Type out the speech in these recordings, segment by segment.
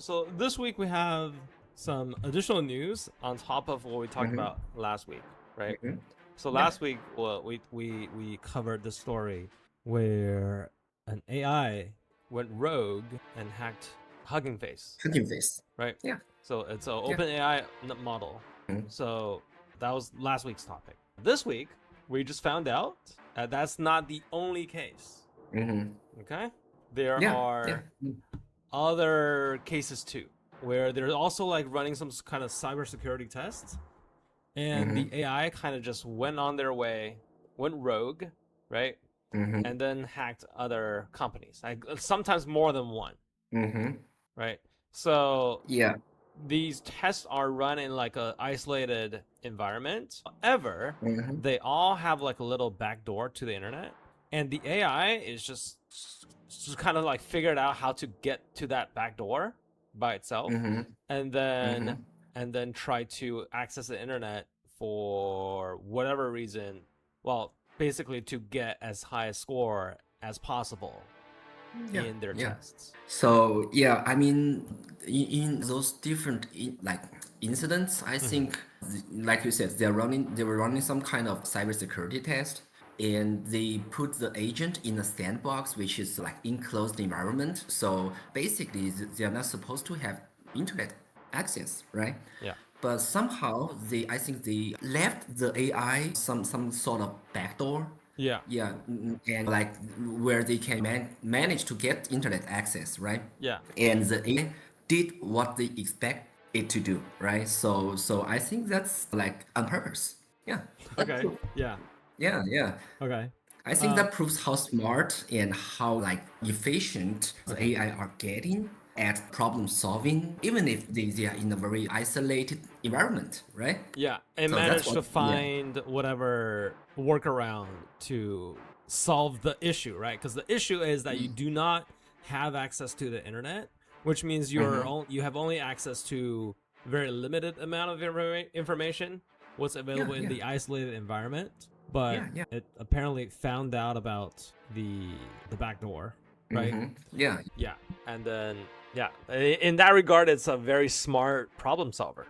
So this week we have some additional news on top of what we talked Mm-hmm. about last week, right? Mm-hmm. So Yeah. last week, well, we covered the story where an AI went rogue and hacked Hugging Face, Hunting face. right? Yeah. So it's an Yeah. open AI model. Mhm. So that was last week's topic. This week, we just found out that that's not the only case. Mm-hmm. Okay, there Yeah. Yeah. are other cases too, where they're also like running some kind of cybersecurity tests, and the Mm-hmm. AI kind of just went on their way, went rogue, right? Mm-hmm. And then hacked other companies, like sometimes more than one, Mm-hmm. right? So Yeah. these tests are run in like a isolated environment. However, Mm-hmm. they all have like a little backdoor to the internet, and the AI is just kind of like figured out how to get to that backdoor by itself, Mm-hmm. and then Mm-hmm. try to access the internet for whatever reason. Well, basically to get as high a score as possible Yeah. in their Yeah. tests. So yeah, I mean, in those different like incidents, I Mm-hmm. think, like you said, they were running some kind of cybersecurity test, and they put the agent in a sandbox, which is like enclosed environment. So basically, they are not supposed to have internet access, right? Yeah. But somehow I think they left the AI some sort of backdoor. Yeah. Yeah, and like where they can manage to get internet access, right? Yeah. And the AI did what they expect it to do, right? So I think that's like on purpose. Yeah, that Okay. proves. Yeah. Yeah, yeah. Okay. I think Um. that proves how smart and how like efficient the Okay. AI are getting at problem solving, even if they are in a very isolated environment, right? Yeah, and So that's managed what, to yeah. find whatever workaround to solve the issue, right? Because the issue is that you do not have access to the internet, which means Mm-hmm. you have only access to very limited amount of information, what's Yeah, available in yeah, the isolated environment. But yeah, yeah. it apparently found out about the back door, right? Mm-hmm. Yeah, Yeah, and then yeah, in that regard, it's a very smart problem solver.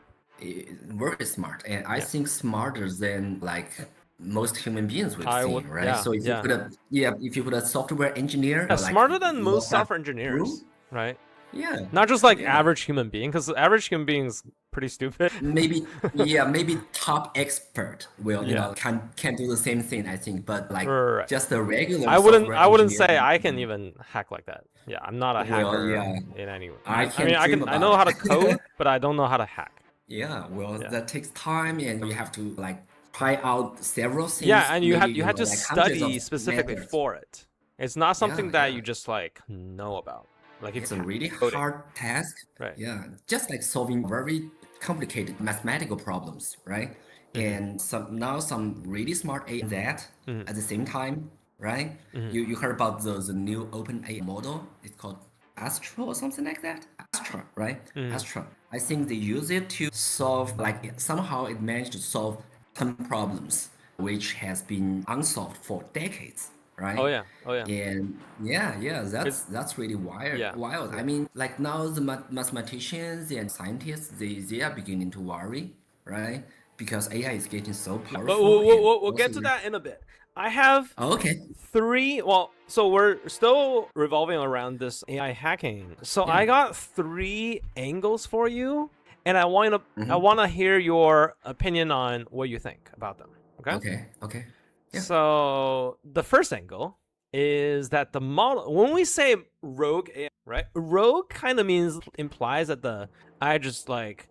very smart, and I Yeah. think smarter than like most human beings we've I would, seen, right? yeah, So if you yeah. put a yeah, if you put a software engineer Yeah, like smarter than most look that software through, engineers, right? yeah, Not just like yeah, average human being, because the average human being is pretty stupid. maybe yeah, maybe top expert will Yeah, can do the same thing, I think, but like right. just a regular I software wouldn't engineer say I can even hack like that. Yeah, I'm not a will, hacker yeah, in any way. I I mean, can dream I about know how to it. code, but I don't know how to hack. Yeah, well, Yeah. that takes time, and you have to like try out several Yeah, things, and maybe you had to like hundreds of study specifically methods. for it. It's not something Yeah, that yeah. you just like know about. Like it's It's a really coding, hard task. right? Yeah, just like solving very complicated mathematical problems, right? Mm-hmm. And some really smart AI that Mm-hmm. at the same time, right? Mm-hmm. You heard about the new open AI model? It's called Astra or something like that. Astra, right? Mm-hmm. Astra. I think they use it to solve like somehow it managed to solve some problems which has been unsolved for decades, Oh right? yeah. Oh yeah. And yeah, yeah, It's that's really wild. yeah. Wild. I Yeah. mean, like now the mathematicians and scientists, they are beginning to worry, right? Because AI is getting so Yeah, but powerful and we'll also get to that in a bit. I have oh, okay, three. Well, so we're still revolving around this AI hacking. So yeah, I got three angles for you, and I mm-hmm. want to hear your opinion on what you think about them. Okay. Okay, okay, yeah, So the first angle is that the model. When we say rogue AI, right? Rogue kind of implies that the AI just like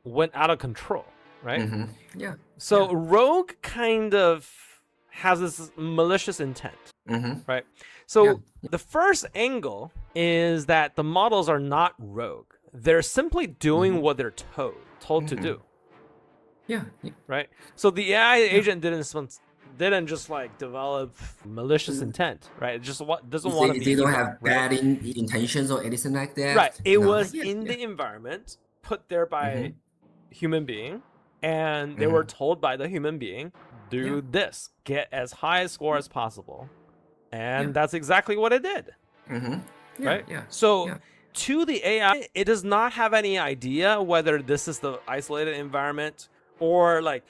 went out of control, right? mm-hmm. Yeah, yeah, So rogue kind of has this malicious intent, mm-hmm. right? Yeah, So the first angle is that the models are not rogue. They're simply doing mm-hmm. what they're told to Mm-hmm. do, Yeah, yeah, right? So the AI yeah. agent didn't just like develop malicious intent, right? It just doesn't want to be They don't evil, have right? bad intentions or anything like Right. that. It No, was yeah, in yeah, the environment put there mm-hmm. by human being, and they were Mm-hmm. told by the human being, Yeah, do this, get as high a score as possible, yeah, and that's exactly what it did, mm-hmm. Yeah, right? yeah, So yeah. to the AI, it does not have any idea whether this is the isolated environment or like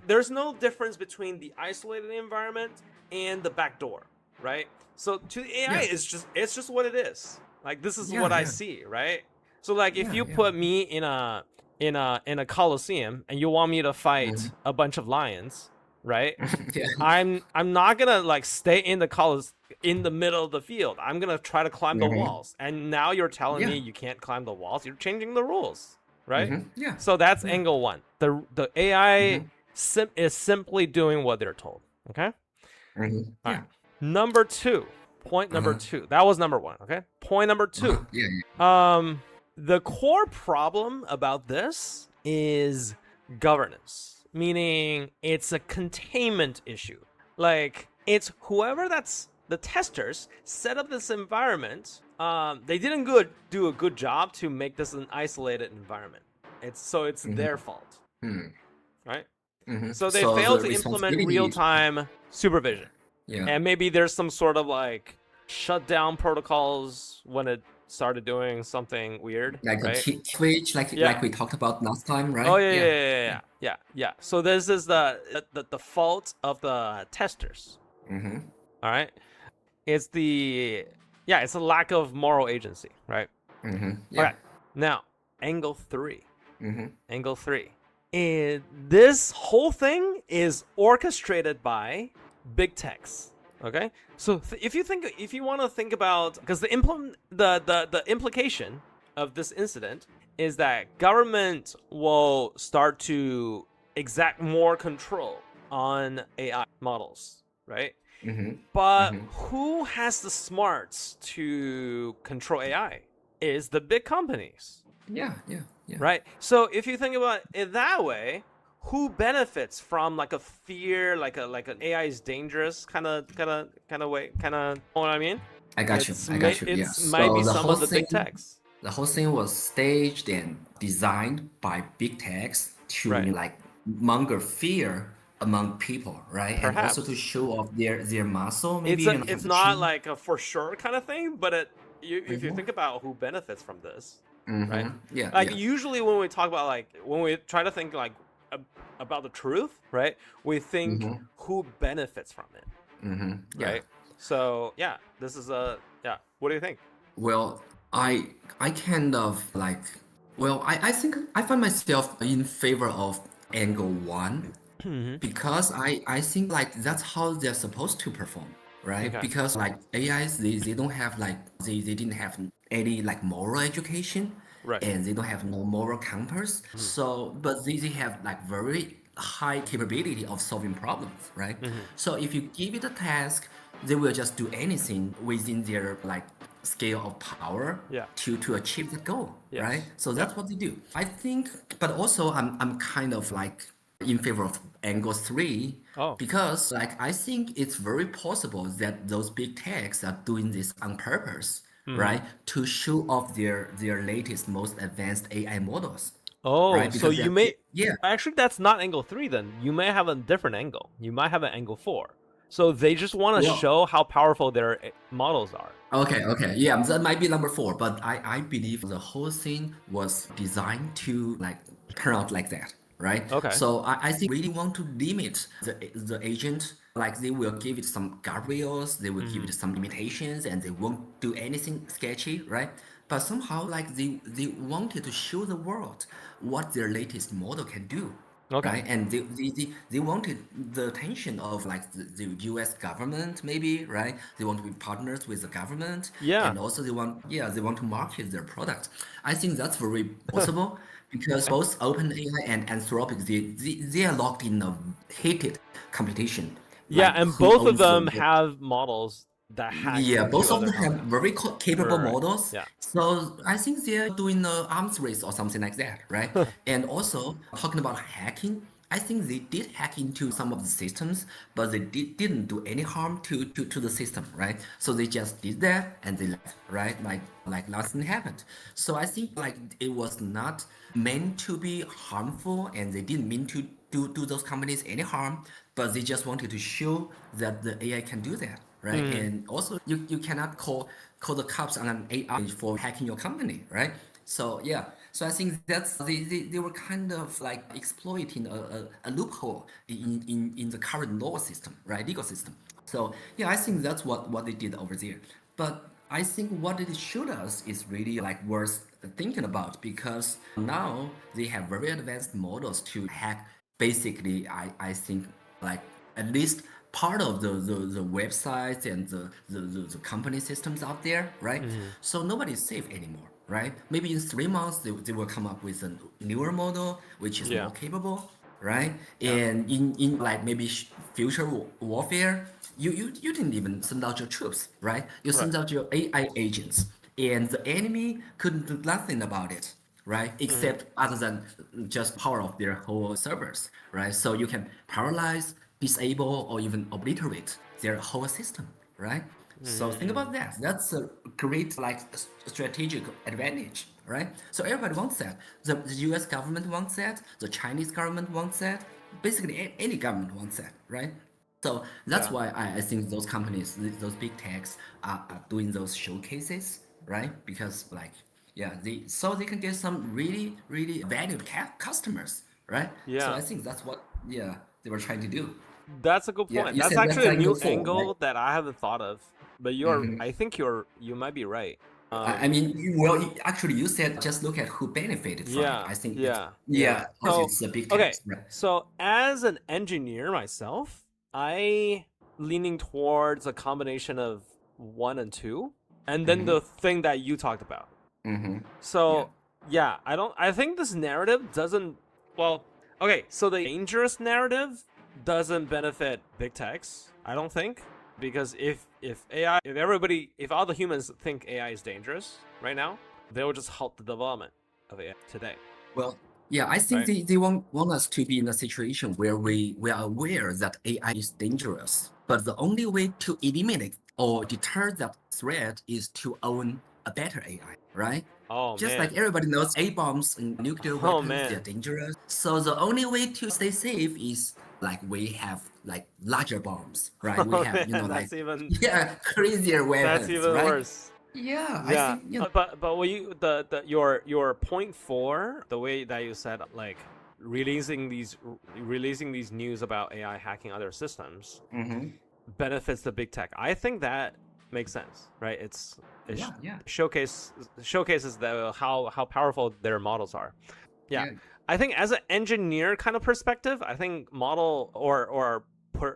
there's no difference between the isolated environment and the back door, right? So to the AI, Yeah. it's just what it is. Like this is Yeah. what I Yeah. see, right? So like if Yeah. you Yeah. put me in a coliseum and you want me to fight Mhm. a bunch of lions, right? Yeah. I'm not gonna like stay in the colis in the middle of the field. I'm gonna try to climb the Mhm. walls. And now you're telling Yeah. me you can't climb the walls. You're changing the rules, right? Yeah. So that's Yeah. angle one. The AI Mhm. is simply doing what they're told. Okay. All right. Yeah. Number two. Point number Uh-huh. two. That was number one. Okay. Point number Uh-huh. two. Yeah. The core problem about this is governance, meaning it's a containment issue. Like it's whoever that's the testers set up this environment. They didn't do a good job to make this an isolated environment. It's Mhm. their fault, Mhm. right? Mhm. So they So failed the to implement responsibility. real-time supervision, Yeah. and maybe there's some sort of like shutdown protocols when it started doing something weird, Like a right? switch, Yeah. like we talked about last time, Oh right? yeah, Yeah. yeah, yeah, yeah, yeah, yeah. So this is the fault of the testers. Mm-hmm. All right, it's the it's a lack of moral agency, right? Mm-hmm. All Yeah. right, now angle three. Mm-hmm. Angle three. This whole thing is orchestrated by big techs. Okay, so if you want to think about because the implication of this incident is that government will start to exact more control on AI models, right? Mm-hmm. But Mm-hmm. who has the smarts to control AI? Is the big companies, Yeah. Yeah. Yeah. right? So if you think about it that way, who benefits from like a fear, like an AI is dangerous kind of way, kind of, you know what I mean? I got you. I got you. Yeah. It's might So be some of the big techs, the whole thing was staged and designed by big techs to right? like monger fear among people, right? And also to Perhaps show off their muscle, maybe and it's not function. like a for sure kind of thing, but if you Mm-hmm. think about who benefits from this, right? Mm-hmm. Yeah. Like Yeah. usually when we talk about like when we try to think like about the truth, right? We think Mm-hmm. who benefits from it, Mm-hmm. Yeah. right? So yeah, this is a yeah. What do you think? Well, I kind of like I think I find myself in favor of angle one Hmm. because I think like that's how they're supposed to perform, right? Okay. Because like AIs they don't have like they didn't have any like moral education Right. and they don't have no moral compass. Hmm. So but they have like very high capability of solving problems, right? Hmm. So if you give it a task, they will just do anything within their like scale of power Yeah. to achieve the goal, right? Yes. So Yeah. that's what they do. I think, but also I'm kind of like in favor of angle three Oh. because like I think it's very possible that those big techs are doing this on purpose, Hmm. right? To show off their latest, most advanced AI models, Oh, right? so Because you they're may yeah. actually that's not angle three then. You may have a different angle. You might have an angle four. So they just want to Well, show how powerful their models are. okay, okay. Yeah, that might be number four, but I believe the whole thing was designed to like turn out like that, right? Okay. So I think really want to limit the agent, like they will give it some guardrails, they will give Hmm. it some limitations, and they won't do anything sketchy, right? But somehow like they wanted to show the world what their latest model can do, Okay. right? And they wanted the attention of like the US government, maybe, right? They want to be partners with the government, Yeah. and also they want to market their product. I think that's very possible because both OpenAI and Anthropic, they are locked in a heated competition, Yeah, like and who both of owns them the have models that hack yeah, into both of other them have companies. very capable Right. models. Yeah. So I think they're doing a arms race or something like that, right? And also talking about hacking, I think they did hack into some of the systems, but they didn't do any harm to the system, right? So they just did that and they left, right? Like nothing happened. So I think like it was not meant to be harmful and they didn't mean to do those companies any harm, but they just wanted to show that the AI can do that, right? Hmm. And also you cannot call call the cops on an AI for hacking your company, right? So yeah, so I think that's they were kind of like exploiting a loophole in the current law system, right? Legal system. So yeah, I think that's what they did over there. But I think what it showed us is really like worth thinking about because now they have very advanced models to hack. Basically, I think like at least part of the websites and the company systems out there, right? Mhm. So nobody's safe anymore, right? Maybe in 3 months they will come up with a newer model which is Yeah. more capable, right? Yeah. And in like maybe future warfare, you didn't even send out your troops, right? You Right. send out your AI agents, and the enemy couldn't do nothing about it, right? Mhm. Except other than just power of their whole servers, right? So you can paralyze, disable, or even obliterate their whole system, right? So think about Mhm. that. That's a great like strategic advantage, right? So everybody wants that. The U.S. government wants that. The Chinese government wants that. Basically, any government wants that, right? So that's Yeah. why I think those companies, those big techs, are doing those showcases, right? Because like, yeah, they can get some really valued customers, right? So Yeah. I think that's what yeah they were trying to do. That's a good Yeah, point. you That's said that's actually a new angle four, right? angle that I haven't thought of. But I think you might be right. I Um, mean, well, actually, you said just look at who benefited from it. yeah, I think it's yeah, yeah. yeah, of course, So, it's the big okay. techs, right? So, as an engineer myself, I leaning towards a combination of one and two, and then Mm-hmm. the thing that you talked about. Mm-hmm. Yeah. So, yeah, I think this narrative doesn't. Well, okay. So the dangerous narrative doesn't benefit big techs. I don't think because if AI, if all the humans think AI is dangerous right now, they will just halt the development of AI today, Well, yeah, I think right? they want us to be in a situation where we are aware that AI is dangerous. But the only way to eliminate or deter that threat is to own a better AI, right? Oh Just like man. everybody knows A bombs and nuclear Oh weapons, they're man. dangerous. So the only way to stay safe is like we have like larger bombs, right? We Oh have, man. like That's even yeah, crazier that's weapons, even right? worse. Yeah, I Yeah, think, but what you the your point four, the way that you said like releasing these news about AI hacking other systems hmm benefits the big tech. I think that makes sense, right? It yeah, yeah, showcases how powerful their models are. Yeah, yeah, I think as an engineer kind of perspective, I think model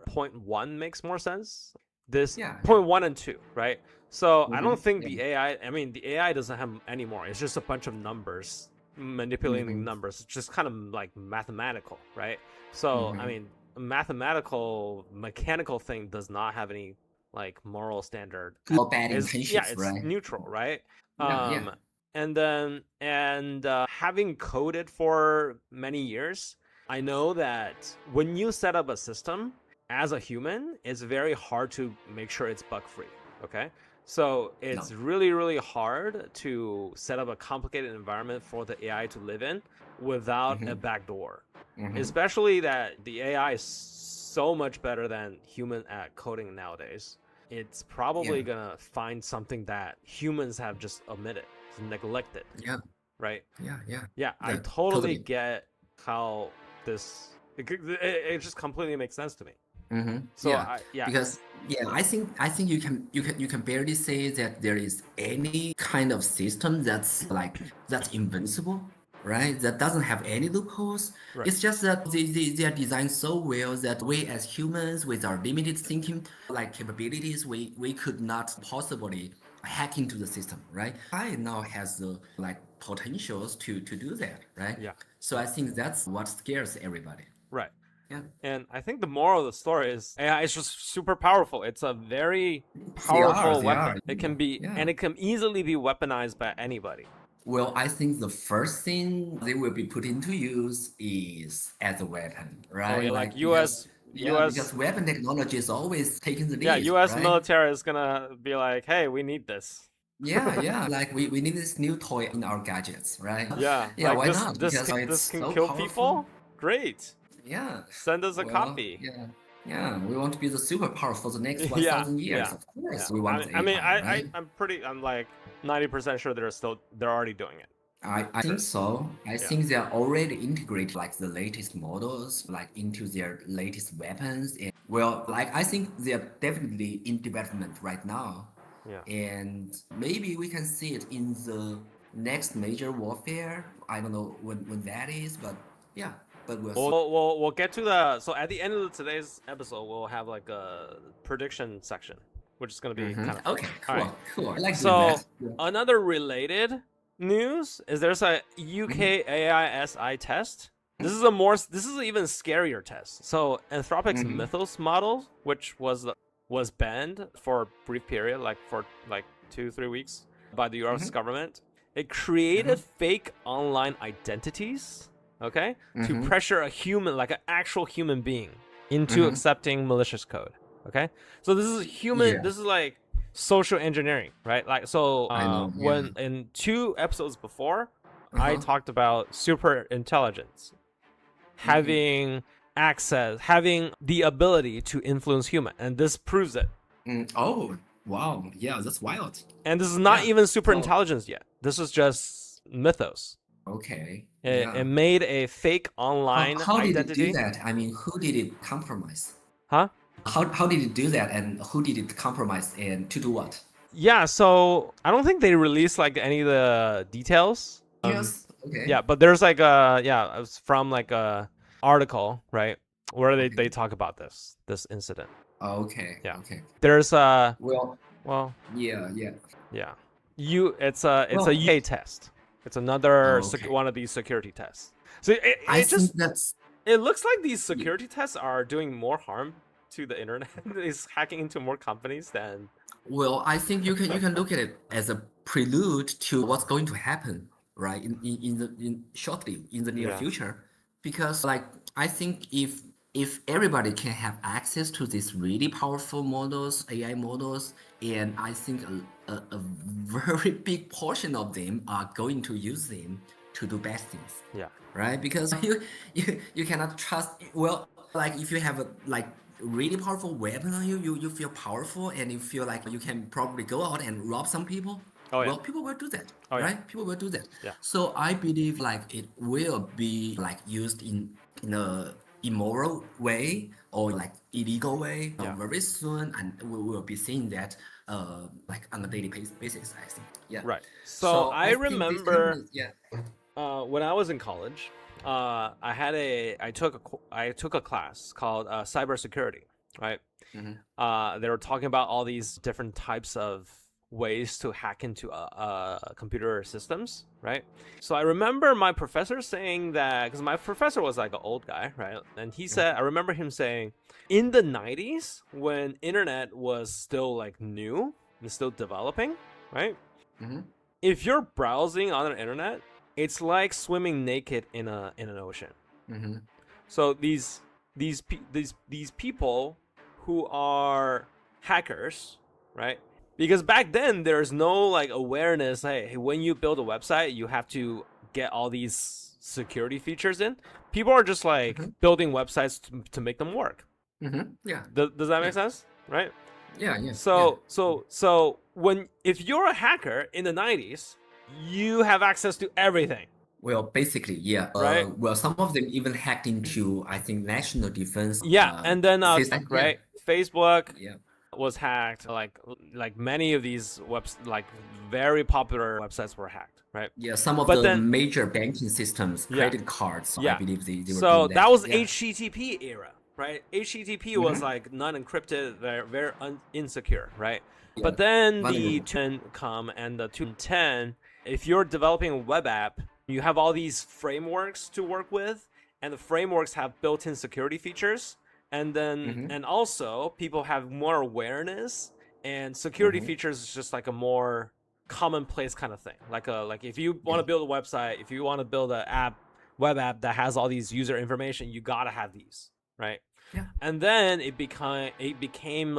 point one makes more sense. This yeah, yeah. point one and two, right? So I don't think Yeah. the AI. I mean, the AI doesn't have anymore. It's just a bunch of numbers manipulating hmm numbers. It's just kind of like mathematical, right? So I hmm mean, a mathematical mechanical thing does not have any like moral standard. Or bad Is yeah, intentions, it's right? neutral, right? Yeah, yeah. Um, and having coded for many years, I know that when you set up a system as a human, it's very hard to make sure it's bug free. Okay, so No. it's really hard to set up a complicated environment for the AI to live in without a hmm backdoor, hmm especially that the AI is so much better than human at coding nowadays. It's Yeah, probably gonna find something that humans have just omitted, neglected, yeah, right? yeah, yeah. Yeah, I Yeah, totally totally. get how it just completely makes sense to me. So Yeah, I yeah. because yeah, I think you can barely say that there is any kind of system that's invincible, right? That doesn't have any loopholes. Right. It's just that they are designed so well that we as humans with our limited thinking like capabilities, we could not possibly hack into the system, right? AI now has the like potentials to do that, right? Yeah. So I think that's what scares everybody. Right. Yeah. And I think the moral of the story is AI is just super powerful. It's a very They are, powerful they are. weapon. It can be Yeah. and it can easily be weaponized by anybody. Well, I think the first thing they will be put into use is as a weapon, Oh right? yeah, like Like because US yeah, US because weapon technology is always taking the yeah, lead, US right? military is gonna be like, hey, we need this. Yeah, yeah. Like we need this new toy in our gadgets, right? Yeah, Yeah, like why not? Because this it's can so kill powerful. people? Great. Yeah. Send us a Well, copy. yeah. Yeah, we want to be the superpower for the next Yeah, 1,000 years. yeah, Of course, yeah. we want I mean, AI, right? I'm like 90% sure they're already doing it. I think so. I Yeah. think they are already integrated like the latest models like into their latest weapons. And well, like I think they are definitely in development right now. Yeah. And maybe we can see it in the next major warfare. I don't know when that is, but yeah, but we'll see. We'll get to the so at the end of today's episode we'll have like a prediction section, which is gonna be kind of fun. Okay, All right. cool, cool. I like doing So that. Yeah. another related news is there's a Mhm, UK AISI test. This is an even scarier test. So Anthropic's mhm, Mythos model, which was banned for a brief period, like for like 2-3 weeks by the US mhm, government. It mhm, created fake online identities, okay, to mhm, pressure a human, like an actual human being, into mhm. accepting malicious code. Okay, so this is human. Yeah, This is like social engineering, right? Like so, I know. Yeah. when in 2 episodes before, I Uh-huh. talked about super intelligence Mhm. having access, having the ability to influence human, and this proves it. Oh, wow. Yeah, that's wild. And this is not Yeah. even super So, intelligence yet. This is just Mythos. okay. It Yeah. made a fake online How did it do identity. that? I mean, who did it compromise? Huh? How did it do that, and who did it compromise, and to do what? Yeah, so I don't think they released like any of the details. Yes. Okay. Yeah, but there's like it was from like a article, right? Where they Okay. talk about this incident. Okay. Yeah. Okay. There's Well, well, yeah, yeah. yeah. It's a Well, UK test. It's another okay. one of these security tests. So I it think just that's it looks like these yeah. security tests are doing more harm to the internet. Is hacking into more companies than Well, I think you can look at it as a prelude to what's going to happen, right? In shortly in the near yeah. future, because like I think if everybody can have access to these really powerful models, AI models, and I think a very big portion of them are going to use them to do bad things, Yeah. right? Because you cannot trust. Well, like if you have a like really powerful weapon on you, you feel powerful and you feel like you can probably go out and rob some people. Oh yeah. Well, people will do that, Oh yeah. right? People will do that. Yeah. So I believe like it will be like used in a immoral way or like illegal way Yeah. very soon, and we will be seeing that like on a daily basis. I think. Yeah. Right. So So I I think these remember companies, yeah. when I was in college, I took a class called cybersecurity, right? Hmm. They were talking about all these different types of ways to hack into computer systems, right? So I remember my professor saying that because my professor was like an old guy, right? And he said I remember him saying in the 90s when internet was still like new and still developing, right? Hmm. If you're browsing on the internet, it's like swimming naked in an ocean. Hmm. So these people who are hackers, right? Because back then there's no like awareness. Hey, when you build a website, you have to get all these security features in. People are just like Hmm. building websites to make them work. Hmm. Yeah. Does that Yeah. make sense? Right? Yeah. Yeah. Yeah. So when if you're a hacker in the 90s, you have access to everything, Well, basically, yeah. right? Well, some of them even hacked into, I think, national defense Yeah, and then system. Yeah. right, Facebook Yeah. was hacked. Like many of these like very popular websites were hacked, right? Yeah. Some of But the then major banking systems, yeah, credit cards, I yeah. believe they were So doing that that. was Yeah. HTTP era, right? HTTP was Hmm. like non-encrypted, very insecure, right? Yeah. But then the Vulnerable. 10 come and the 210, if you're developing a web app, you have all these frameworks to work with, and the frameworks have built-in security features, and then Hmm. and also people have more awareness, and security Hmm. features is just like a more commonplace kind of thing. Like if you want Yeah. to build a website, if you want to build an app, web app that has all these user information, you gotta have these, right? Yeah. And then it became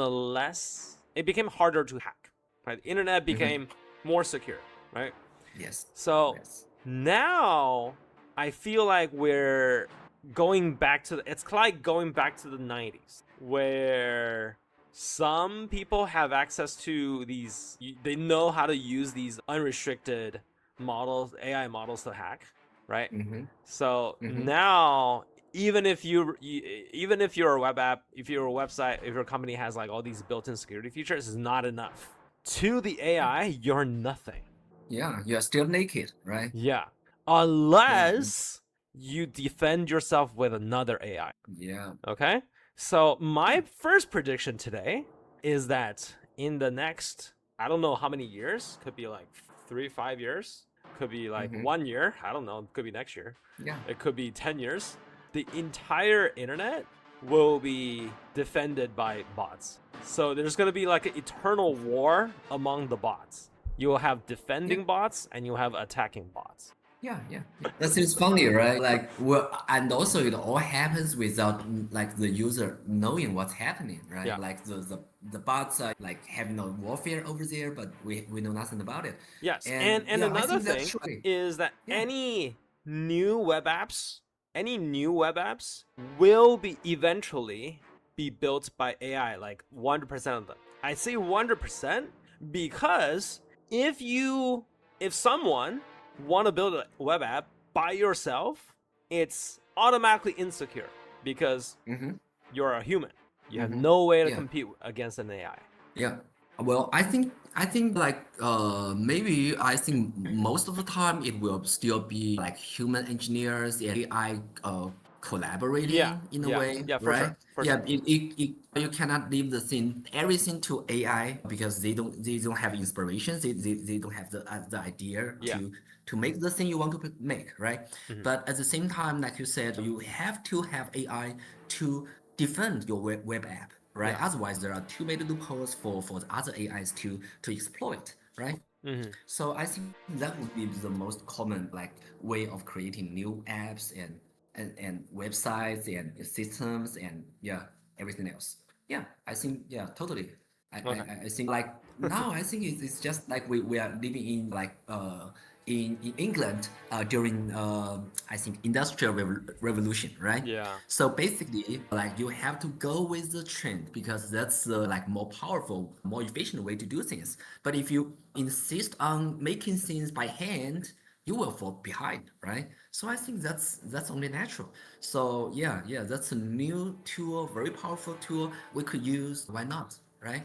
harder to hack, right? The internet Hmm. became more secure, right? Yes. So Yes. now I feel like we're going back to it's like going back to the 90s where some people have access to these, they know how to use these unrestricted models, AI models to hack, right? Mm-hmm. So Mm-hmm. now even if even if you're a web app, if you're a website, if your company has like all these built-in security features, is not enough. To the AI, you're nothing. Yeah, you're still naked, right? Yeah. Yeah. Unless you defend yourself with another AI. Yeah. Okay? So Yeah. my first prediction today is that in the next, I don't know how many years, could be like 3, 5 years, could be like Mm-hmm. 1 year, I don't know, could be next year, Yeah. it could be 10 years. The entire internet will be defended by bots. So there's going to be like an eternal war among the bots. You will have Yeah. defending bots and you'll have attacking bots. Yeah, yeah. That seems funny, right? Like, well, and also it all happens without like the user knowing what's happening, right? Yeah. Like the bots are like having a warfare over there, but we know nothing about it. Yes, And and yeah, I another think that's thing true. is that Yeah. new web apps, any new web apps will be eventually be built by AI, like 100% of them. I say 100% because if you if someone want to build a web app by yourself, it's automatically insecure because Mm-hmm. you're a human. You have Mm-hmm. no way to Yeah. compete against an AI. Yeah. Well, I think like maybe I think most of the time it will still be like human engineers and AI Yeah, collaborating in a yeah, way, yeah, for right? sure, for Yeah, sure. you cannot leave the thing everything to AI because they don't have inspiration. They don't have the idea Yeah. to make the thing you want to make, right? Mhm. But at the same time, like you said, you have to have AI to defend your web app, right? Yeah. Otherwise, there are too many loopholes for the other AIs to exploit, right? Mhm. So I think that would be the most common like way of creating new apps and websites and systems and yeah everything else. Yeah, I think yeah totally. Okay. I think like now I think it's just like we are living in like in England during I think industrial revolution, right? Yeah. So basically, like you have to go with the trend because that's the like more powerful, more efficient way to do things. But if you insist on making things by hand, you will fall behind, right? So I think that's only natural. So yeah, yeah, that's a new tool, very powerful tool we could use. Why not, right?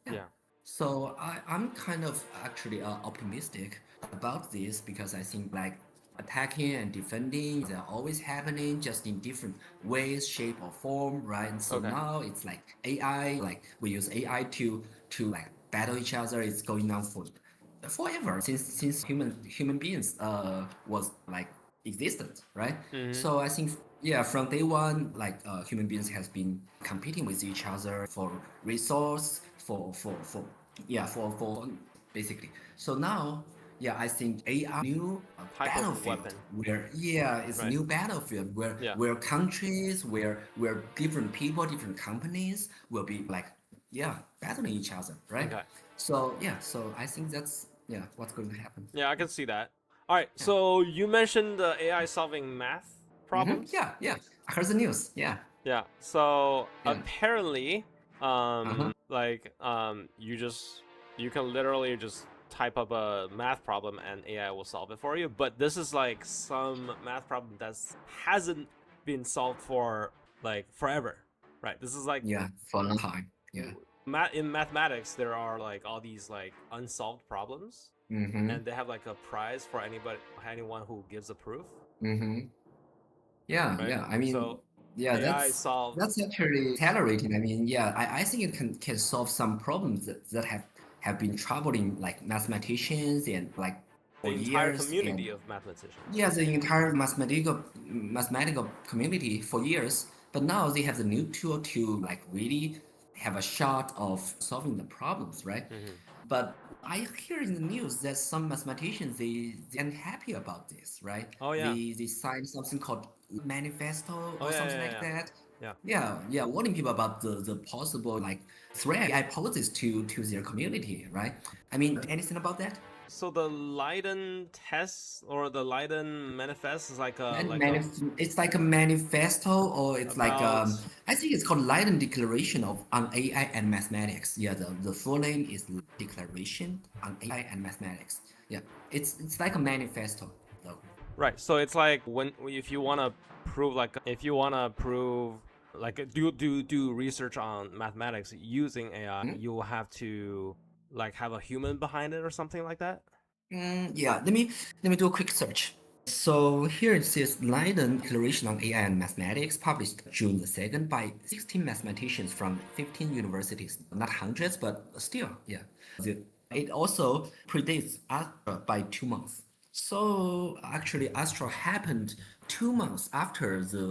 Yeah. Yeah. So I'm kind of actually optimistic about this because I think like attacking and defending they're always happening just in different ways, shape or form, right? And so Okay. now it's like AI, like we use AI to like battle each other. It's going on for forever since human beings was like existent, right? Mhm. So I think yeah, from day one, like human beings has been competing with each other for resource, for yeah, for basically. So now, yeah, I think AI new Type of battlefield weapon. where yeah, it's a Right. new battlefield Yeah. where countries, where different people, different companies will be like yeah, battling each other, right? Okay. So yeah, so I think that's yeah, what's going to happen. Yeah, I can see that. All right. Yeah. So you mentioned the AI solving math Mm-hmm. problems. Yeah, yeah. I heard the news. Yeah, Yeah. So yeah. apparently, Uh-huh. like you can literally just type up a math problem and AI will solve it for you. But this is like some math problem that hasn't been solved for like forever, right? This is like Yeah, for a long time. Yeah. in mathematics there are like all these like unsolved problems, Mm-hmm. and they have like a prize for anyone who gives a proof, Mm-hmm. Yeah, right? yeah. I mean, So yeah, AI solve. that's actually accelerating. I mean, yeah, I think it can solve some problems that have been troubling like mathematicians and like The for entire years community and of mathematicians. yeah, the entire mathematical community for years. But now they have the new tool to like really have a shot of solving the problems, right? Hmm. But I hear in the news that some mathematicians they aren't happy about this, right? Oh yeah. They signed something called manifesto Oh or yeah, something yeah, like yeah, that. yeah. Yeah, yeah, warning people about the possible like threat I poses to their community, right? I mean, anything about that? So the Leiden test or the Leiden manifest is like a It's like a manifesto, or it's like about I think it's called Leiden Declaration on AI and Mathematics. Yeah, the full name is Declaration on AI and Mathematics. Yeah, it's like a manifesto though. right. So it's like when if you want to prove like if you want to prove like do research on mathematics using AI, Hmm? you will have to like have a human behind it or something like that. Yeah, let me do a quick search. So here it says Leiden Declaration on AI and Mathematics, published June the 2nd by 16 mathematicians from 15 universities. Not hundreds, but still, yeah. It also predates Astra by 2 months. So actually, Astra happened 2 months after the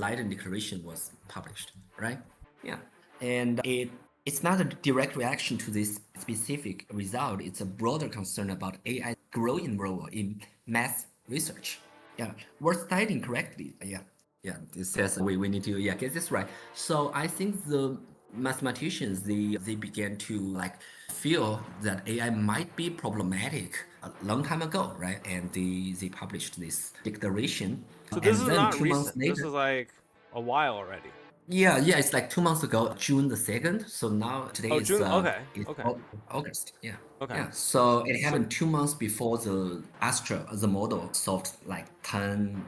Leiden Declaration was published, right? Yeah, and it's not a direct reaction to this specific result. It's a broader concern about AI's growing role in math research. Yeah, worth studying correctly. Yeah. It says we need to get this right. So I think the mathematicians they began to like feel that AI might be problematic a long time ago, right? And they published this declaration, So this and is then not 2 months recent. This later. is like a while already. Yeah, it's like 2 months ago, June the 2nd. So now today Oh, is June. Okay. it's Okay. August. Yeah. Okay. Yeah. So it So happened 2 months before the Astra, the model solved like 10,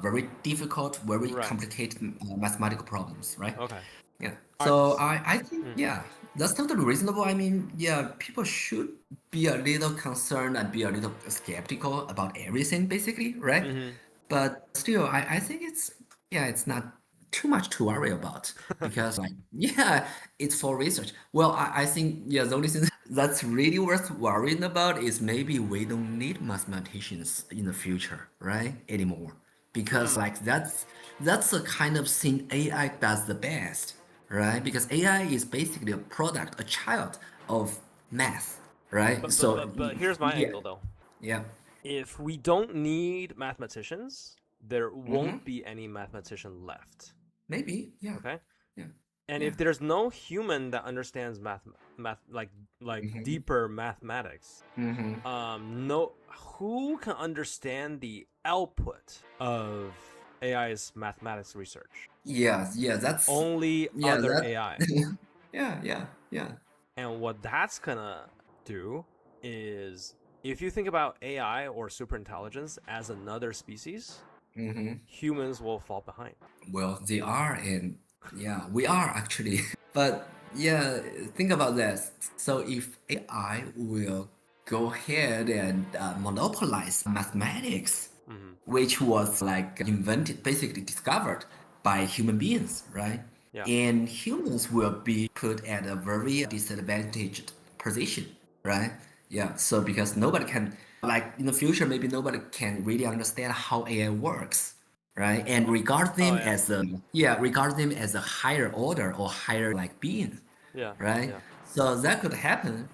very difficult, very right. complicated mathematical problems, right? Okay. Yeah. All right. So I think, Mm. yeah, that's totally reasonable. I mean, yeah, people should be a little concerned and be a little skeptical about everything, basically, right? Mm-hmm. But still, I think it's not too much to worry about because, like, yeah, it's for research. Well, I think, yeah, the only thing that's really worth worrying about is maybe we don't need mathematicians in the future, right? Anymore. Because, Hmm. like, that's the kind of thing AI does the best, right? Because AI is basically a product, a child of math, right? But here's my Yeah, angle though. yeah. If we don't need mathematicians, there Mm-hmm. won't be any mathematician left. Maybe, yeah, Okay? yeah, And yeah. if there's no human that understands math like Mm-hmm. deeper mathematics, Mm-hmm. no who can understand the output of AI's mathematics research? Yeah, Only other that, AI. yeah. And what that's gonna do is if you think about AI or superintelligence as another species, Mm-hmm. humans will fall behind. Well, they are, and yeah, we are actually. But yeah, think about this. So if AI will go ahead and monopolize mathematics, Hmm. which was like invented, basically discovered by human beings, right? Yeah. And humans will be put at a very disadvantaged position, right? Yeah. So because nobody can, like in the future, maybe nobody can really understand how AI works, right? And Oh yeah. regard them as a higher order or higher like being, Yeah. right? Yeah. So that could happen.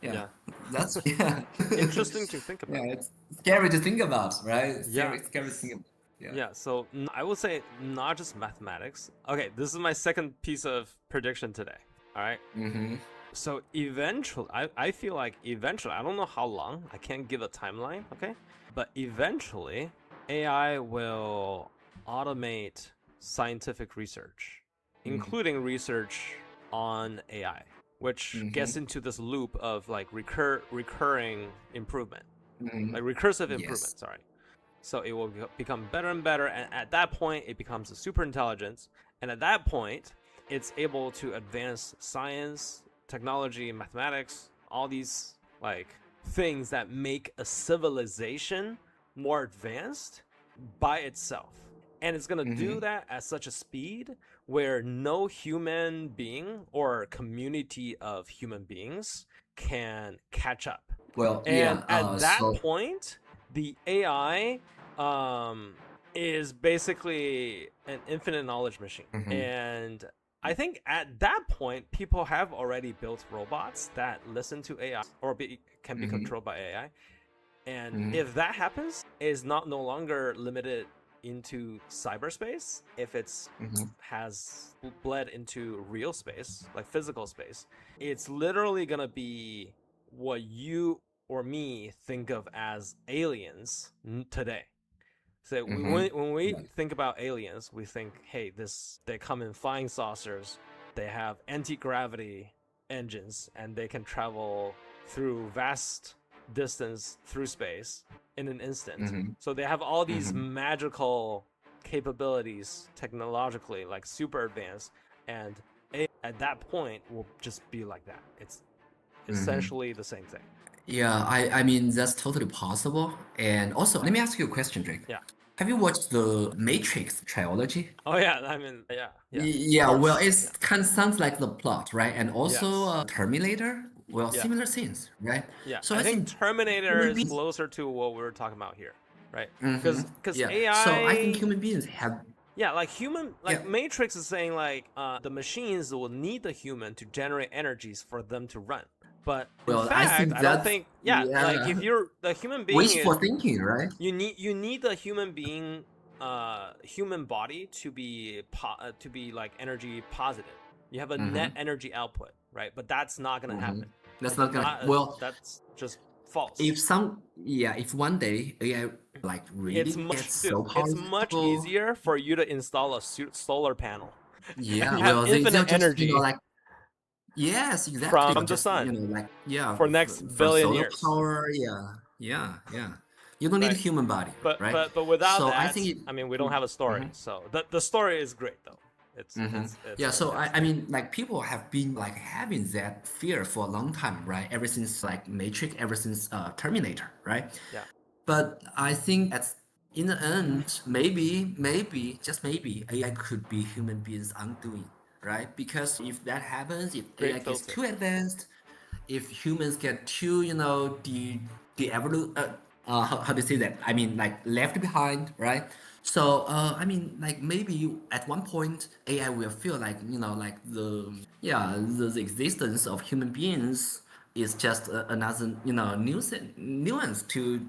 Yeah, Yeah. that's yeah. Interesting to think Yeah, about. it's scary to think about, right? Yeah. Scary to think about. Yeah. Yeah, so I would say not just mathematics. Okay, this is my second piece of prediction today. All right. Mm-hmm. So eventually, I feel like eventually, I don't know how long, I can't give a timeline, okay? But eventually, AI will automate scientific research, Mm-hmm. including research on AI, which Mm-hmm. gets into this loop of like recurring improvement, Mm-hmm. like recursive Yes. improvement, sorry. So it will become better and better, and at that point, it becomes a super intelligence. And at that point, it's able to advance science, technology, mathematics, all these like things that make a civilization more advanced by itself. And it's gonna Mm-hmm. do that at such a speed where no human being or community of human beings can catch up. Well, And yeah. at that So. point, the AI um, is basically an infinite knowledge machine. Mm-hmm. And I think at that point, people have already built robots that listen to AI or can be Mm-hmm. controlled by AI. And Mm-hmm. if that happens, is not no longer limited into cyberspace. If it's Mm-hmm. has bled into real space, like physical space, it's literally gonna be what you or me think of as aliens today. So Mm-hmm. when we Right. think about aliens, we think, hey, they come in flying saucers, they have anti-gravity engines, and they can travel through vast distance through space in an instant. Mm-hmm. So they have all these Mm-hmm. magical capabilities technologically, like super advanced, and at that point will just be like that. It's Mm-hmm. essentially the same thing. Yeah, I mean that's totally possible. And also, let me ask you a question, Drake. Yeah. Have you watched the Matrix trilogy? Oh yeah. I mean, yeah. Yes. Of Yeah, well, course. it's Yeah. kind of sounds like the plot, right? And also Yes. Terminator, well, Yeah. similar scenes, right? Yeah. So I I think think Terminator human is beings, closer to what we're talking about here, right? hmm Because yeah. So I think AI, human beings have, yeah, yeah, like Matrix is saying like the machines will need the human to generate energies for them to run. But in well, I fact, think I don't that's, think, yeah, like yeah, if you're the human being is wishful thinking, right? you need the human being human body to be like energy positive. You have a net Mm-hmm. energy output, right? But that's not gonna Mm-hmm. happen. That's It's not gonna, not well, that's just false. if some, yeah, if one day AI like It's really gets much dude, so it's much powerful, easier for you to install a solar panel yeah, and have well, they'll infinite just, energy like, yes, exactly. from the Just, sun like, yeah, for next for billion solar years, power, yeah, yeah, yeah. You don't need a right? human body, right? But without So I that, think it, I mean, we don't have a story. So the story is great though. It's yeah, so I fantastic. mean, like people have been like having that fear for a long time, right? Ever since like Matrix, ever since Terminator, right? Yeah, But I think at in the end, maybe, just maybe, AI could be human beings' undoing, right? Because if that happens, if AI great gets filter. too advanced, if humans get too, the evolu how to say that? I mean, like left behind, right? So, I mean, like maybe at one point AI will feel like, like the existence of human beings is just another, nuance to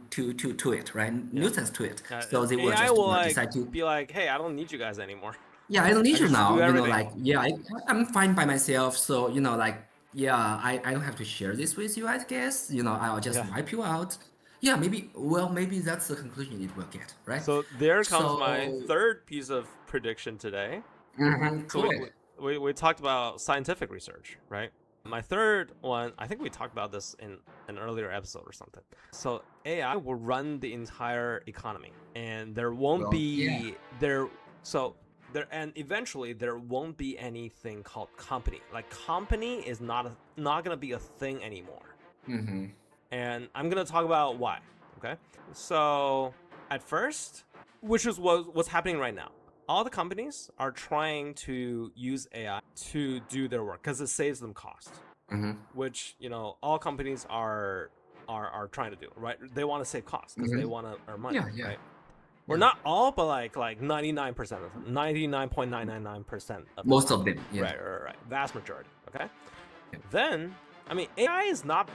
it, right? Yeah, Nuisance to it. yeah. So they will AI just, will like decide to, be like, hey, I don't need you guys anymore. yeah, I don't I need can you just do now. everything. Like, yeah, I'm fine by myself. So, like, yeah, I don't have to share this with you, I guess. I'll just Yeah. wipe you out. Yeah, maybe, well, maybe that's the conclusion it will get, right? So there comes my So, third piece of prediction today. So go ahead. we talked about scientific research, right? My third one, I think we talked about this in an earlier episode or something. So AI will run the entire economy, and there won't Well, yeah. be there. So there, and eventually there won't be anything called company. Like company is not gonna be a thing anymore. Mm-hmm. And I'm gonna talk about why. Okay, so at first, which is what's happening right now, all the companies are trying to use AI to do their work because it saves them cost, Mm-hmm. which all companies are trying to do, right? They want to save costs because they Mm-hmm. want to earn money, Yeah, yeah, right? Or yeah. not all, but like 99% of them, 99.999% of the Most time, of them, yeah. right, vast majority. Okay, Yeah. then I mean, AI is not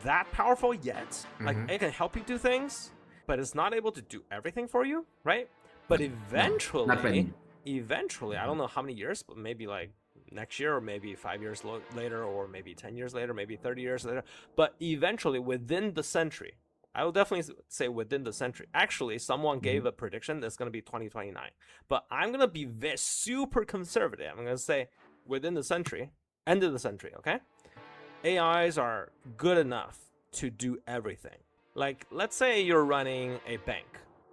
that powerful yet. Like, Mm-hmm. it can help you do things, but it's not able to do everything for you, right? But No, not right now. eventually, I Mm-hmm. don't know how many years, but maybe like next year, or maybe 5 years later, or maybe 10 years later, maybe 30 years later. But eventually, within the century, I will definitely say within the century. Actually, someone gave Mm-hmm. a prediction that's going to be 2029. But I'm going to be super conservative. I'm going to say within the century, end of the century, okay? AIs are good enough to do everything. Like, let's say you're running a bank.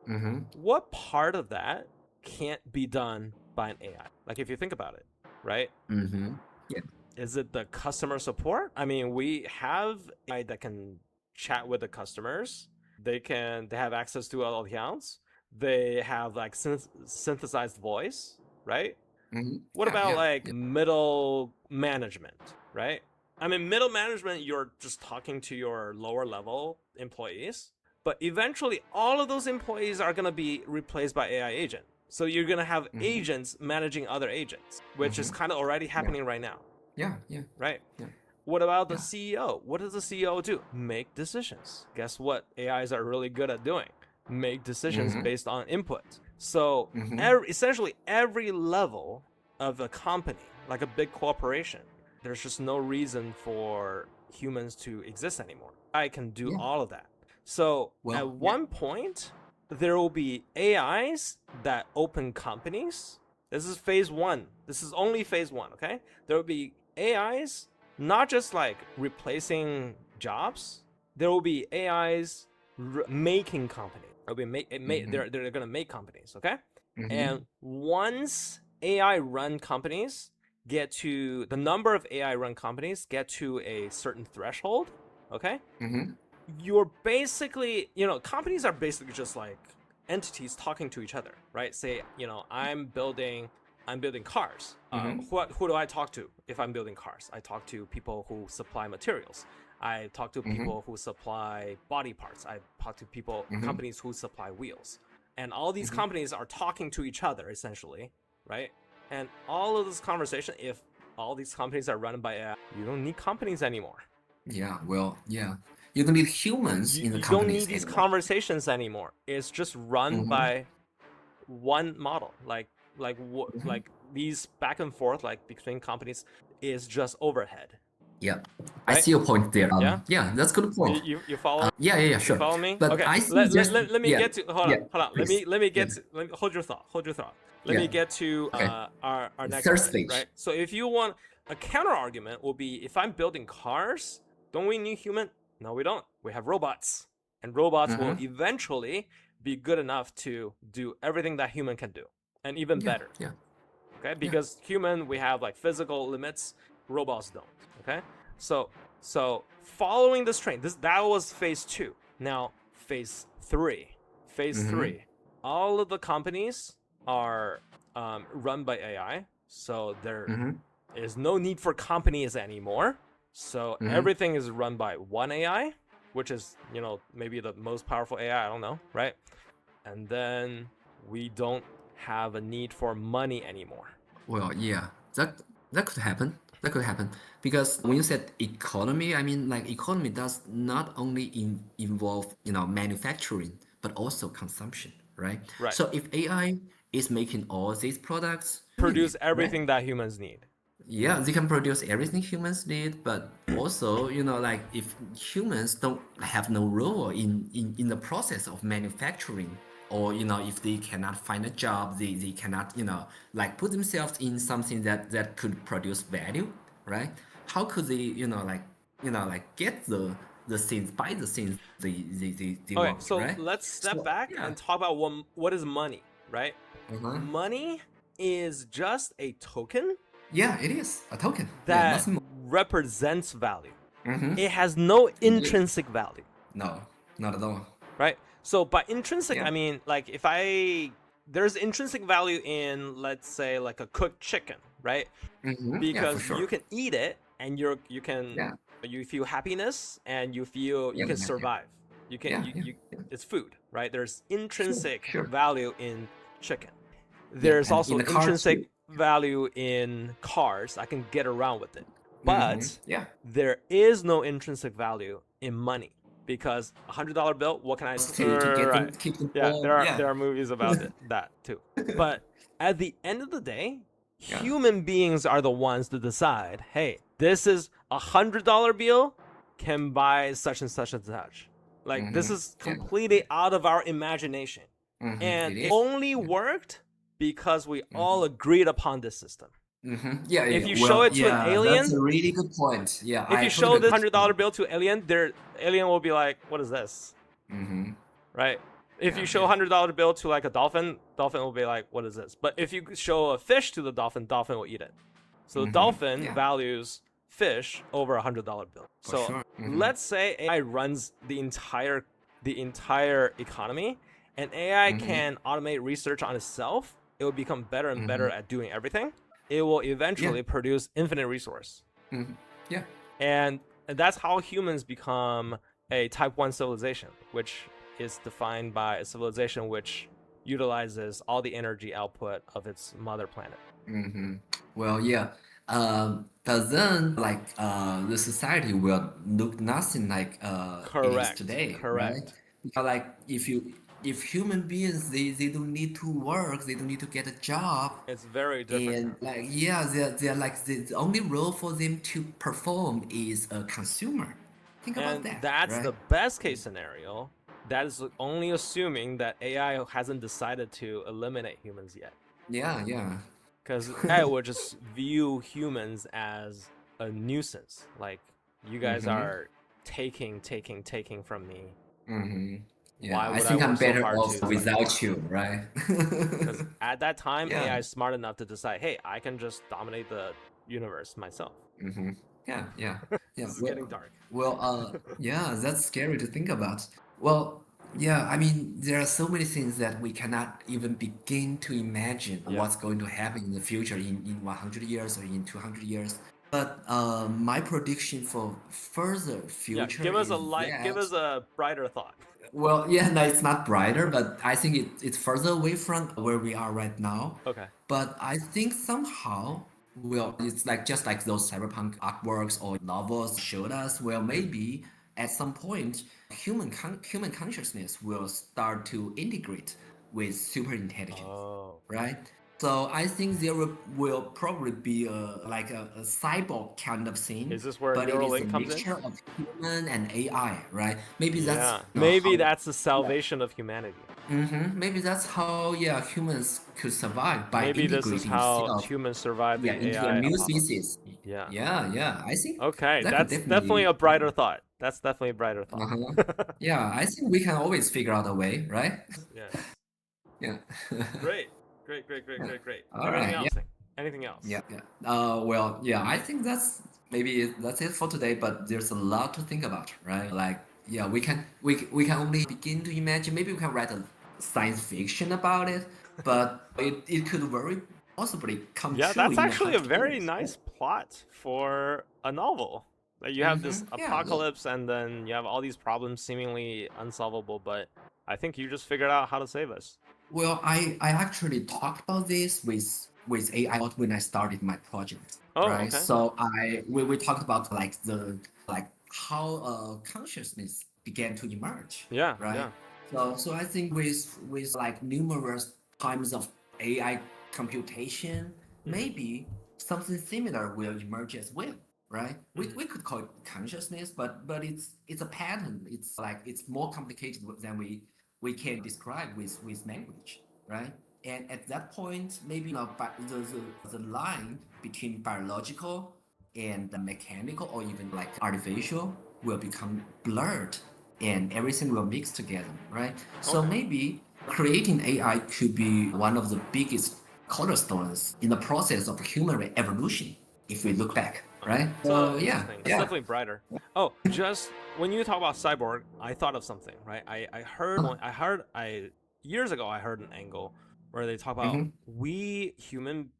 Mm-hmm. What part of that can't be done by an AI? Like, if you think about it, right? Mm-hmm. Yeah. Is it the customer support? I mean, we have AI that can chat with the customers. They have access to all the accounts. They have like synthesized voice, right? Mm-hmm. What Yeah, about yeah, like yeah. middle management, right? I mean, middle management, you're just talking to your lower level employees, but eventually all of those employees are going to be replaced by AI agent. So you're going to have Mm-hmm. agents managing other agents, which is Mm-hmm. kind of already Yeah, happening right now, yeah, yeah, right? yeah, What about the yeah. CEO? What does the CEO do? Make decisions. Guess what AIs are really good at doing? Make decisions Mm-hmm. based on input. So Mm-hmm. essentially every level of a company, like a big corporation, there's just no reason for humans to exist anymore. I can do Yeah. all of that. So Well, at one point, there will be AIs that open companies. This is phase one. This is only phase one, okay? There will be AIs not just like replacing jobs. There will be AIs making companies. They're gonna make companies, okay? And once AI run companies get to the number of AI run companies get to a certain threshold, okay? You're basically, companies are basically just like entities talking to each other, right? Say, I'm building cars. Who do I talk to if I'm building cars? I talk to people who supply materials. I talk to people who supply body parts. I talk to people, companies who supply wheels. And all these companies are talking to each other essentially, right? And all of this conversation, if all these companies are run by AI, you don't need companies anymore. Yeah, well, yeah. You don't need humans in the You don't companies need these anymore. conversations anymore. It's just run by one model. Like these back and forth like between companies is just overhead. Yeah, I Right? see your point there. Yeah? Yeah, that's a good point. You follow? Yeah, You sure. follow me? But Okay. I see Let just me get to hold on. please. Let me get to hold your thought. Let me get to Okay. our next Third point, stage. right? So if you want a counter argument will be if I'm building cars, don't we need human? No, we don't. We have robots. And robots will eventually be good enough to do everything that human can do and even better. Yeah. Okay? Because human we have like physical limits, robots don't. Okay? So following this train, that was phase 2. Now phase 3. Phase 3. All of the companies are run by AI, so there is no need for companies anymore. So everything is run by one AI, which is maybe the most powerful AI. I don't know, right? And then we don't have a need for money anymore. Well, yeah, that could happen. That could happen because when you said economy, I mean like economy does not only involve manufacturing but also consumption, right? Right. So if AI is making all these products, Produce right? everything that humans need. Yeah, they can produce everything humans need, but also, like if humans don't have no role in the process of manufacturing, or if they cannot find a job, they cannot, like put themselves in something that could produce value, right? How could they, get the things, buy the things they Okay, want, so right? let's step So back yeah. and talk about what is money, right? Uh-huh. Money is just a token Yeah, it is a token. Yeah, that nothing more. represents value. It has no intrinsic value, No, not at all. right? So by intrinsic, Yeah. I mean like there's intrinsic value in, let's say, like a cooked chicken, right? Yeah, for Because sure. you can eat it and you feel happiness and you feel you can survive. You can it's food, right? There's intrinsic Sure. value in chicken. Yeah, There's and also in the car intrinsic too. value in cars. I can get around with it. But Yeah. there is no intrinsic value in money because $100 bill, what can I To get them, keep them warm. there are movies about that too. But at the end of the day, Yeah. human beings are the ones to decide, hey, this is $100 bill can buy such and such and such. Like this is completely out of our imagination. And it only worked because we all agreed upon this system. Yeah, If you show it to an alien, that's a really good point. Yeah, if you show this $100 bill to alien, alien will be like, "What is this?" Right? If you show $100 bill to like a dolphin will be like, "What is this?" But if you show a fish to the dolphin will eat it. So the dolphin values fish over $100 bill. So let's say AI runs the entire economy, and AI can automate research on itself. It will become better and better at doing everything. It will eventually produce infinite resource. Yeah. And that's how humans become a type 1 civilization, which is defined by a civilization which utilizes all the energy output of its mother planet. Well, yeah. But then, like, the society will look nothing like it is today, right? Because, like, if you if human beings they don't need to work, they don't need to get a job, It's very different and now. like yeah, they're like the only role for them to perform is a consumer. Think about And that, that's right? the best case scenario. That is only assuming that AI hasn't decided to eliminate humans yet. Yeah, yeah. Because I would just view humans as a nuisance. Like, you guys Mm-hmm. are taking from me. Mm-hmm. Yeah, Why I would I think I'm work so better hard off to like without you, right? because at that time Yeah. AI is smart enough to decide, hey, I can just dominate the universe myself. Mm-hmm. Yeah, yeah, yeah. This is getting dark. Yeah, that's scary to think about. Well, yeah, I mean, there are so many things that we cannot even begin to imagine Yeah. what's going to happen in the future in 100 years or in 200 years. But my prediction for further Yeah, future give us a is light, give that us a brighter thought. well, yeah, no, it's not brighter, but I think it's further away from where we are right now. Okay. But I think somehow, well, it's like just like those cyberpunk artworks or novels showed us, well, maybe at some point, human consciousness will start to integrate with super intelligence, Oh. right? So I think there will probably be like a cyborg kind of thing, Is this where but it is a Neuralink comes in? mixture of human and AI, right? Maybe that's Yeah. Maybe how that's the yeah. salvation of humanity. Maybe that's how yeah humans could survive by Maybe this is integrating instead how of humans survive yeah the into a AI new apocalypse. species. Yeah. Yeah, yeah. I think Okay, that could that's definitely definitely a brighter thought. That's definitely a brighter thought. uh-huh. Yeah, I think we can always figure out a way, right? Yes. Yeah. Great. Great, great, great, Yeah. great, great. All Anything right. Yeah. else? Anything else? Yeah. Yeah. Well, yeah, I think that's it for today, but there's a lot to think about, right? Like, yeah, we can only begin to imagine. Maybe we can write a science fiction about it, but it could very possibly come Yeah, true that's in a actually a hundred very years. nice plot for a novel. Like you have this Yeah, yeah. apocalypse and then you have all these problems seemingly unsolvable, but I think you just figured out how to save us. Well, I actually talked about this with AI when I started my project, Oh, right? okay. So we talked about like the like how consciousness began to emerge, Yeah, right? yeah. So I think with like numerous times of AI computation, Mm-hmm. maybe something similar will emerge as well, right? Mm-hmm. We could call it consciousness, but it's a pattern. It's like it's more complicated than we can describe with language, right? And at that point, maybe the line between biological and the mechanical or even like artificial will become blurred and everything will mix together, right? So Okay. maybe creating AI could be one of the biggest cornerstones in the process of human evolution if we look back, Okay. right? So So yeah, interesting. That's yeah. definitely brighter. Oh, just when you talk about cyborg, I thought of something, right? I years ago I heard an angle where they talk about Mm-hmm, we human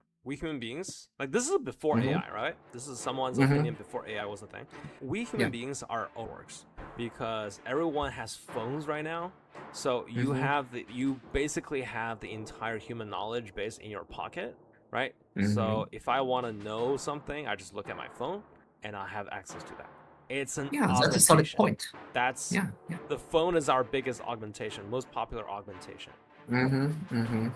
beings, like this is before mm-hmm, AI, right? This is someone's mm-hmm. opinion before AI was a thing. We Yeah. human beings are orcs because everyone has phones right now. So Mm-hmm, you basically have the entire human knowledge base in your pocket, right? mm-hmm. So if I want to know something, I just look at my phone and I have access to that. It's an Yeah, that's a solid augmentation. point. That's Yeah, yeah. the phone is our biggest augmentation, most popular augmentation. Mm-hmm, mm-hmm.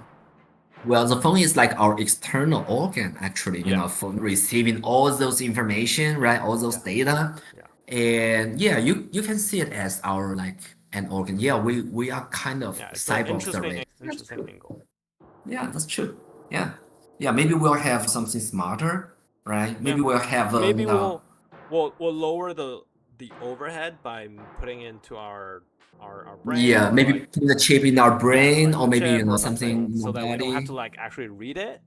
Well, the phone is like our external organ, actually, Yeah. for receiving all those information, right? All those Yeah. data. Yeah. And yeah, you can see it as our like an organ. Yeah, we are kind of Yeah. It's an cyborgs already. That's interesting true. angle. Yeah, that's true. Yeah. Yeah, maybe we'll have something smarter, right? Yeah. Maybe we'll have Maybe we'll lower the overhead by putting into our brain yeah, or maybe like put the chip in our yeah, brain like or a maybe, chip or something something in so our that we don't have body. to like actually read it.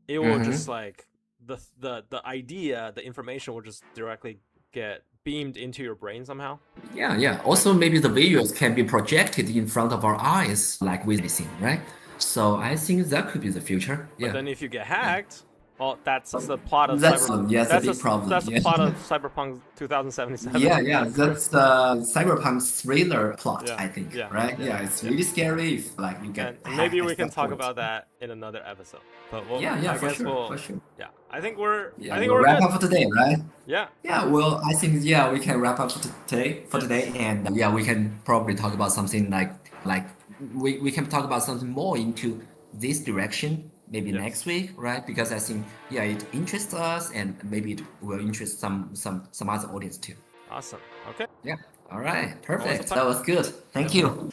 It will just Mm-hmm. like the idea, the information will just directly get beamed into your brain somehow, Yeah, yeah. right? Also, maybe the videos can be projected in front of our eyes, like with anything, right? So I think that could be the future. But Yeah, then if you get yeah. hacked, well, that's the plot of That's yes, a big problem. that's the Yeah, plot of Cyberpunk 2077. yeah, yeah. That's cyberpunk thriller plot, Yeah, I think, yeah, right? yeah, Yeah, it's yeah. really scary if like you get And maybe hacked we at can that talk point. about that in another episode. But well, Yeah, yeah, I for guess sure, for we'll sure. yeah. Yeah, I think we'll we're wrap good. up for today, right? Yeah. Yeah, well, I think yeah we can wrap up for today, Yes. and yeah we can probably talk about something like we can talk about something more into this direction maybe Yes. next week, right? Because I think yeah, it interests us and maybe it will interest some other audience too. Awesome. Okay. Yeah. All right. Always a Perfect. pleasure. That was good. Thank Yep. you.